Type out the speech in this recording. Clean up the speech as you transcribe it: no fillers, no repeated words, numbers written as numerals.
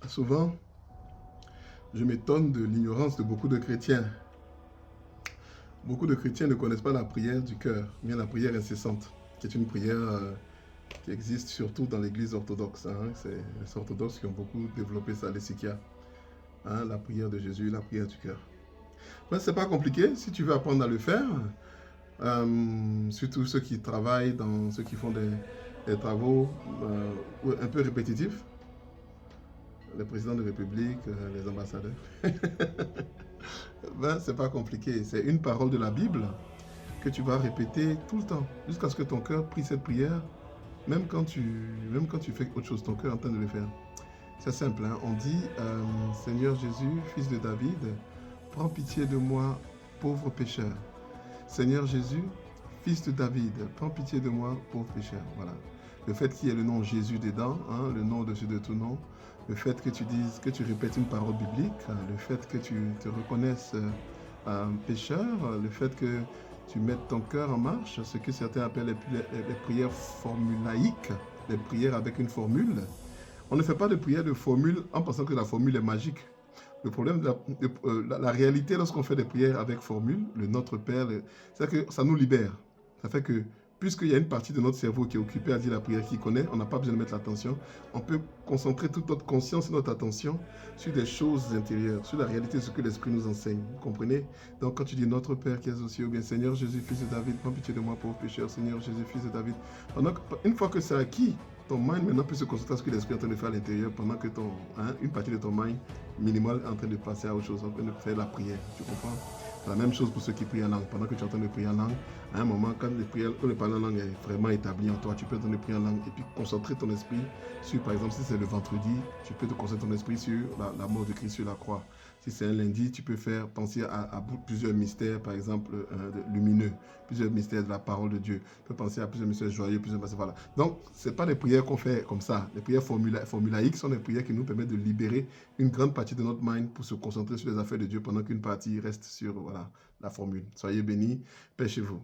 Souvent, je m'étonne de l'ignorance de beaucoup de chrétiens. Beaucoup de chrétiens ne connaissent pas la prière du cœur, mais la prière incessante, qui est une prière qui existe surtout dans l'église orthodoxe. C'est les orthodoxes qui ont beaucoup développé ça, les psychiatres. La prière de Jésus, la prière du cœur. Mais c'est pas compliqué si tu veux apprendre à le faire. Surtout ceux qui travaillent, ceux qui font des travaux un peu répétitifs. Les présidents de République, les ambassadeurs. C'est pas compliqué. C'est une parole de la Bible que tu vas répéter tout le temps, jusqu'à ce que ton cœur prie cette prière, même quand tu fais autre chose, ton cœur est en train de le faire. C'est simple, hein? On dit, Seigneur Jésus, fils de David, prends pitié de moi, pauvre pécheur. Seigneur Jésus, fils de David, prends pitié de moi, pauvre pécheur. Voilà. Le fait qu'il y ait le nom Jésus dedans, le nom au-dessus de tout nom, le fait que tu dises, que tu répètes une parole biblique, le fait que tu te reconnaisses pécheur, le fait que tu mettes ton cœur en marche, ce que certains appellent les prières formulaïques, les prières avec une formule. On ne fait pas de prière de formule en pensant que la formule est magique. Le problème la réalité lorsqu'on fait des prières avec formule, le Notre Père, c'est que ça nous libère. Ça fait que, puisqu'il y a une partie de notre cerveau qui est occupée à dire la prière qu'il connaît, on n'a pas besoin de mettre l'attention. On peut concentrer toute notre conscience et notre attention sur des choses intérieures, sur la réalité de ce que l'Esprit nous enseigne. Vous comprenez? Donc quand tu dis Notre Père qui est aux cieux, ou bien Seigneur Jésus, fils de David, prends pitié de moi, pauvre pécheur, Seigneur Jésus, fils de David. Une fois que c'est acquis, ton mind maintenant peut se concentrer sur ce que l'Esprit est en train de faire à l'intérieur pendant que une partie de ton mind minimal est en train de passer à autre chose, en train de faire la prière. Tu comprends? C'est la même chose pour ceux qui prient en langue. Pendant que tu es en train de prier en langue, à un moment, quand le parler en langue est vraiment établi en toi, tu peux en train de prier en langue et puis concentrer ton esprit sur, par exemple, si c'est le vendredi, tu peux te concentrer ton esprit sur la mort de Christ sur la croix. Si c'est un lundi, tu peux faire penser à plusieurs mystères, par exemple, lumineux, plusieurs mystères de la parole de Dieu. Tu peux penser à plusieurs mystères joyeux, plusieurs mystères, voilà. Donc, ce n'est pas des prières qu'on fait comme ça. Les prières formulaïques sont des prières qui nous permettent de libérer une grande partie de notre mind pour se concentrer sur les affaires de Dieu pendant qu'une partie reste sur la formule. Soyez bénis, paix chez vous.